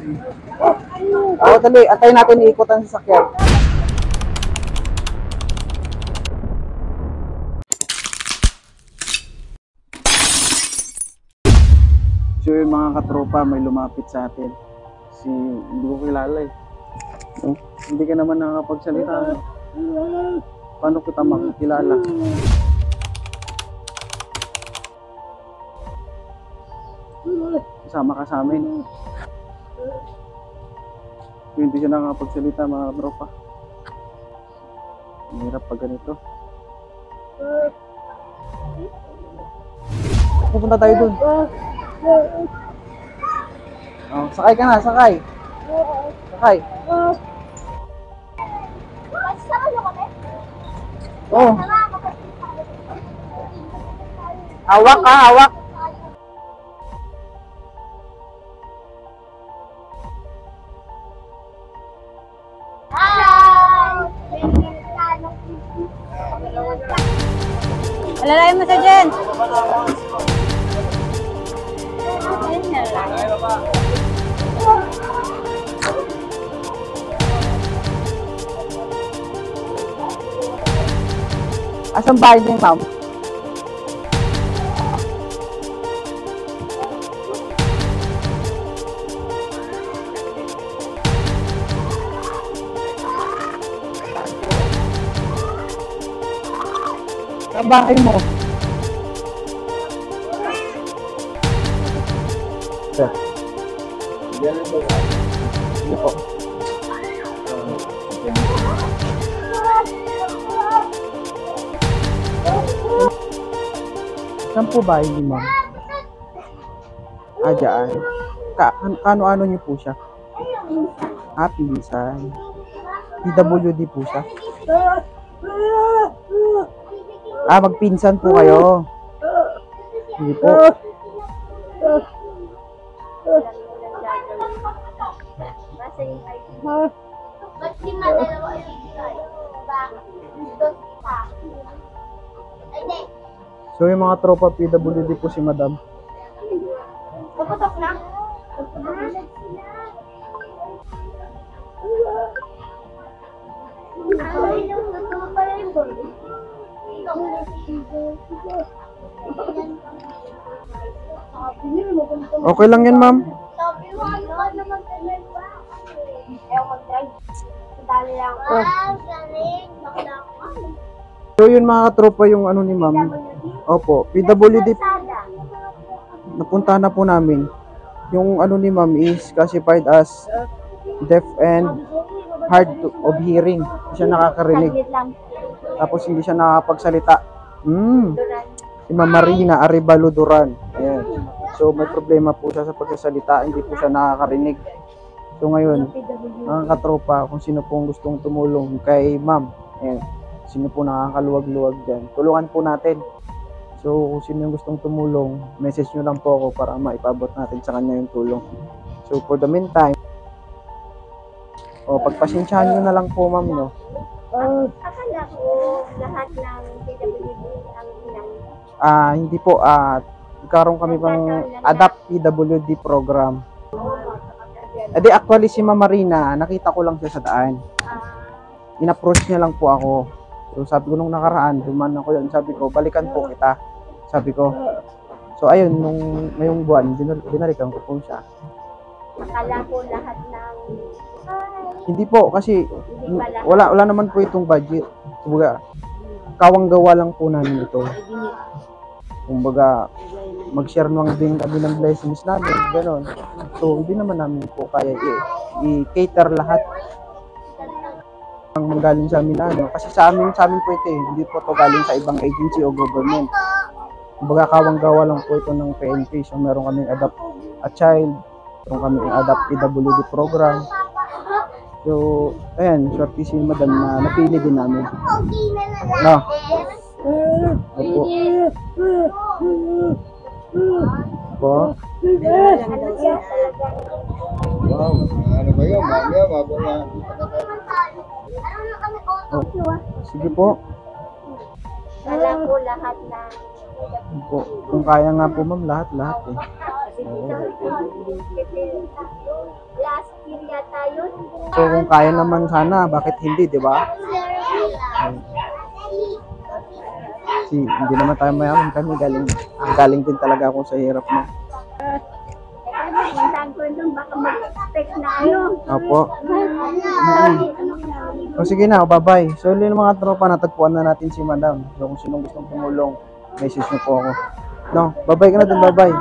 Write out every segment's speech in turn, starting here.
Oo, dali. Antayin natin iikutan sa sakyan. So yung mga katropa, may lumapit sa atin. Hindi ko kilala eh. Hindi ka naman nakakapagsalita. Paano kita makikilala? Kasama ka sa amin. Hindi siya nakakapagsalita, mga katropa. Ang hirap pag ganito. Pupunta tayo dun. Oh, sakay ka na, sakay. Sakay. Oh. Hawak ka, hawak. Alalayan mo sa dyan. Asan bahay niyo, ma'am? Sa bahay mo. Sir. Sige po. Saan po bahay ni ma'am? Dyan. Ano-ano niyo po siya? Pinsan. PWD po siya. Magpinsan po kayo. Hindi po. Ba't di madalawa yung bigay? Doon isa. Hindi. So yung mga tropa PWD po si madam. Paputok na? Ay, yung pala yung boy. Okay lang yan, ma'am. Sabi mo, ano ka naman talaga? Ayaw mag-drive. Dali lang. Galing. Bakla ako. So yun mga tropa yung ano ni ma'am. Opo, PWD. Napunta na po namin. Yung ano ni ma'am is classified as deaf and hard of hearing. Hindi siya nakakarinig. Tapos hindi siya nakakapagsalita. Si Ma'am Marina Arevalo Duran. Ayan. So may problema po siya sa pagsasalita. Hindi po siya nakakarinig. So ngayon, mga katropa, kung sino pong gustong tumulong kay ma'am, ayan, sino po nakakaluwag-luwag dyan, tulungan po natin. So kung sino yung gustong tumulong, message nyo lang po ako para maipabot natin sa kanya yung tulong. So for the meantime, pagpasensyahan nyo na lang po ma'am, no? Akala ko lahat ng PWD ang ilang. Hindi po, nagkaroon kami pang Adapt PWD program. Actually si Ma'am Marina, nakita ko lang siya sa daan. In-approach niya lang po ako. So sabi ko nung nakaraan, duman ako yun, sabi ko, balikan po kita. Sabi ko. So ayun, ngayong buwan, binalikan ko po siya. Akala ko lahat ng... Hindi po, kasi wala naman po itong budget. Kumbaga, kawang-gawa lang po namin ito. Kumbaga, mag-share lang din kami ng blessings namin, gano'n. So, hindi naman namin po kaya i-cater lahat ang manggaling sa amin kasi sa amin po ito hindi po ito galing sa ibang agency o government. Kumbaga, kawang-gawa lang po ito ng PNP. So, meron kaming Adopt a Child, meron kaming Adopt PWD program. So, ayan, shorty si madam na napili din namin. No? Opo. Po? Wow, ano ba yun? Mamaya, bago na. Sige po. Akala ko lahat ng... Po. Kung kaya nga po ma'am, lahat eh. Last So kung kaya naman sana, bakit hindi, di ba? Kasi hindi naman tayo mayaman kami, galing din talaga ako sa hirap mo. Puntahan ko doon, baka mag-expect na ano. Opo. O sige na, bye-bye. So yun yung mga tropa, natagpuan na natin si Madam. So kung sinong gustong tumulong, message niyo po ako. No, bye-bye ka na din, bye-bye.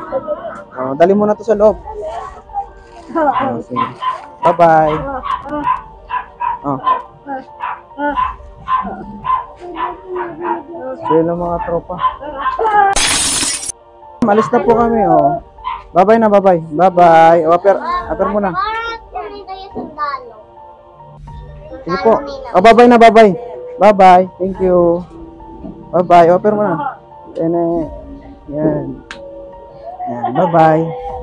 Dali mo na to sa loob. Sige. Bye-bye. So yun ang mga tropa. Malis na po kami, Bye-bye na, bye-bye. Bye-bye. Aper muna. Parang tuloy tayo sundalo. Sige po. Bye-bye na, bye-bye. Bye-bye. Thank you. Bye-bye. Aper muna. Yan. Yan. Bye-bye.